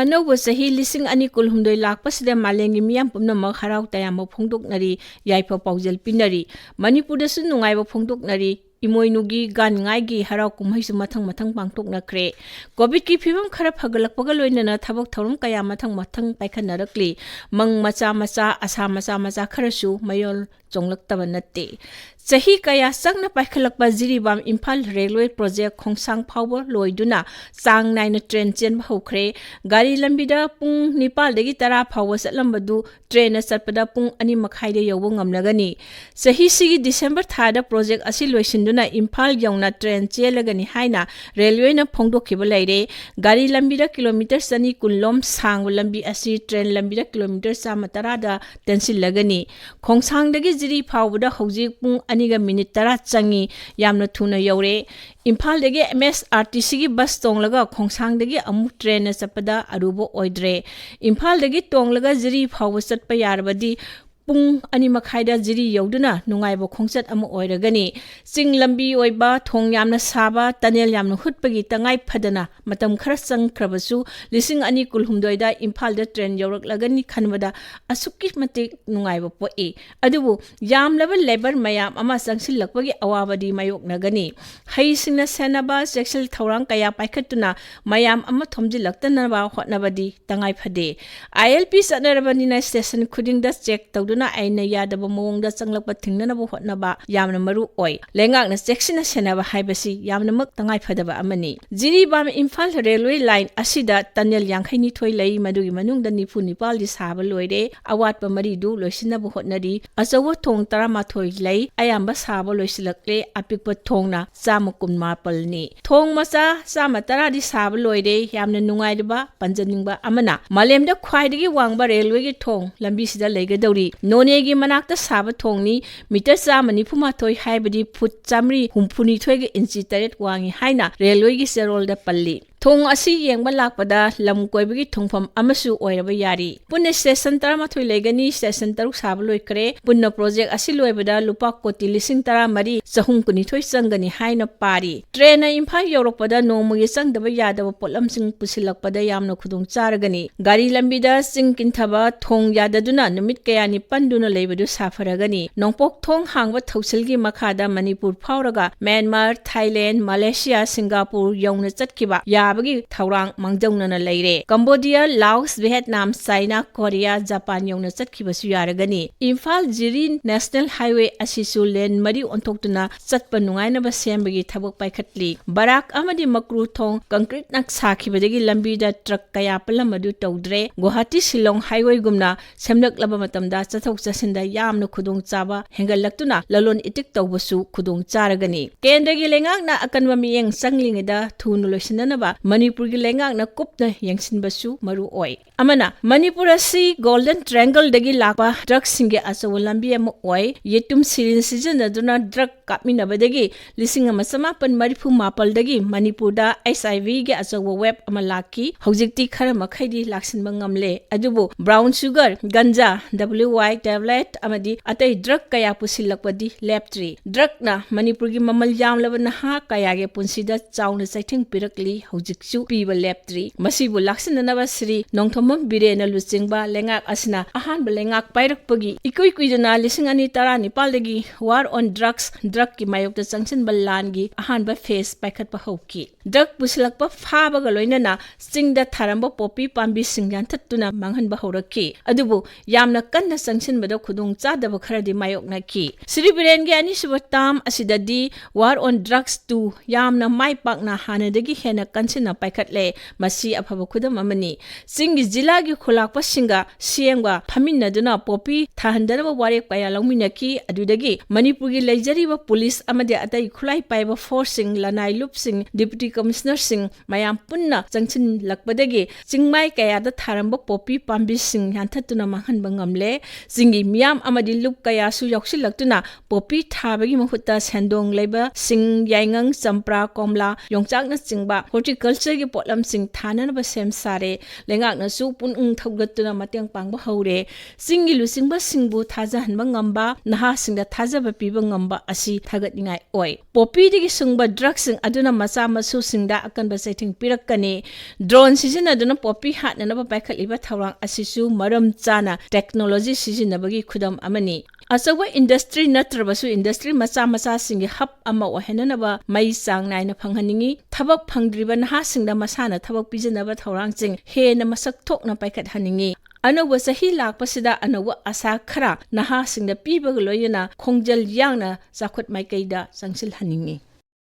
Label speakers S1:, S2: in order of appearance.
S1: Anouba chahi lising ani kulhumdoi lakpasida malengi miyam pumnamak harau tayamba phongdoknari yaifa paujal pinari Manipurda su nungaiba phongdoknari imoinugi gan ngaigi harau kumhaisu mathang pangtoknakre covid ki phibam khara phagalakpaga loinana thabak thorum kaya mathang paikhannarakli mang macha asa macha kharasu mayol chonglaktaban natte chahi kaya sangna paikhalakpa jiribam Imphal railway project khongsang phawba loiduna sang naina train chen hokre gari lambida pung nipal degi tara phawwa satlambadu train satpada pung ani makhai de yobo ngamnagani chahi sigi December thada project asi loisinduna Imphal yauna train chelagani haina railway na phongdokhiba leire gari lambida kilometer sani kunlom sang lambi asi train lambida kilometer sama tarada tensil lagani khongsang degi jiri phawda hojik pung aniga minute tara changi yamna thuna yore Imphal degi MSRTC gi bus tonglaga khongsang degi amu train na chapada arubo oidre Imphal degi tonglaga jiri phawwa chatpa yarbadi pung ani makhaida jiri yauduna nungaibo khongchat amu oiragani ching lambi oiba thong yamna saba tunnel yamna hutpagi tangai phadana matam khara changkhrabasu lising ani kulhumdoida Imphal da train yaurak lagani khanbada asukki matik nungaibo poe adubu yamlaba labor mayam ama changsil lakpagi awabadi mayok nagani haisingna senaba sexual thorang kaya paikhatuna mayam ama thomjilakta ba hotnabadi tangai phade ILP sanarabani na station khuding da check na aina yadaba mawongda changlakpa thingnanaba hotnaba yamna maru oi lengakna section senaba haibasi yamna mak tangai phadaba amani jiribam Imphal railway line asida tunnel yangkhaini thoi lei madugi manungda nifu nipal di saba loire awatpa mari du loisinaba hotnari achawa thong 13 lei ayamba saba loisilakle apikpa thongna chamukum mapalni thong macha chama tara di saba loire yamna nungaidaba panjaningba amana malemda khwaidagi wangba railway gi thong lambi sida leigadori Nonegi manakta saba thongni meter chamani phumathoi haibadi foot chamri humphuni thoige inchi taret wangi haina railway gi serol da palli thong asi yengba lakpada lam koibagi thongpham amasu oiraba yari punna station 13 legani station 3 saba loikre punna project asi loibada lupa koti lising 13 chahum kuni thoi changani haina pari train Imphal yorokpada nomagi changdaba yadaba potlamsing pusilakpada yamna khudung charagani gari lambida singkin thaba thong yadaduna numit kayani panduna leibadu safaragani nongpok thong hangba thausilgi makhada Manipur phawraga Myanmar Thailand Malaysia Singapore yongna chatkiba bagi thaurang mangjaunana leire Cambodia Laos Vietnam China Korea Japan yongna chatkibasu yaragani Imphal Jiri National Highway asisu lane mari ontoktuna chatpa nungainaba sembagi thabak paikhatli barak amadi makru thong concrete nak sakhibadagi lambida truck kaya palamadu tawdre Guwahati Shillong Highway gumna semlak laba matamda chathok chasinda yamna khudung chaba hengallaktuna lalon itik tawbasu khudung charagani kendagi lengak na akanwa miyeng changlingida thunu loisinanaba Manipur gi lengak na kupna yangsinbasu maru oi amana Manipur asi golden triangle dagi lakpa drug singe asaw lambi am oi yetum sirin season aduna drug kapmina badagi lising ama samapan marifu mapal dagi Manipur da HIV gi asaw web ama laki hojikti khara makhaidi laksin bangamle adubu brown sugar ganja WY tablet amadi atai drug kaya pusilakpadi lab 3 drug na Manipur gi mamal yamlaba na ha kaya ge punsida chawna saithing pirakli hojiksu piba lab 3 masibu laksinanaba sri nongthomam birena luchingba lengak asina ahan belengak pairakpagi ikoi kuiduna lising ani tara nipal dagi war on drugs drug ki mayokta changsin ballangi ahan ba face paikhat pa hauki drug pusilakpa phaba ga loinana singda tharamba popi pambi singyan thattuna manghan ba horaki adubu yamna kanna changsin bada khudung chadaba kharadi mayokna ki sri biren gi ani subatam asidadi war on drugs 2 yamna mai pakna hanadagi hena kansina paikhatle masi afaba khudam amani singi jila gi khulakpa singa siengwa phaminaduna popi thahandana warek paya longminaki adudagi Manipur gi leijariba police amade atai khulai paiba forcing lanai lupsing deputy commissioner sing mayam punna changchin lakpadagi chingmai kaya da tharamba popi pambi sing hanthatuna manghan bangamle singi miyam amadi lup kaya su yoksilaktuna popi thabagi mahutta sendong leiba sing yaingang champra komla yongchakna chingba horti agriculture gi potlamsing thananaba sem sare lengakna su punung thaugatuna mateng pangba haure singi lusingba singbu thajahanba ngamba naha singda thajaba piba ngamba asi thagatningai oi poppy digi sungba drugs sing aduna macha masu singda akanba setting pirakani drone sijina duna poppy hatnanaba paikhaliba thawrang asisu maram chana technology sijinabagi khudam amani asawa industry natrabasu industry macha macha singi hub ama ohenanaba mai sang naina phanghaningi thabak phangdriba naha singda masana thabak pijanaba thawrang ching he na masak thokna paikat haningi Anouba chahi lakpasida Anouba asa khara naha singda piba loyana khongjal yangna zakhot maikaida sangsil haningi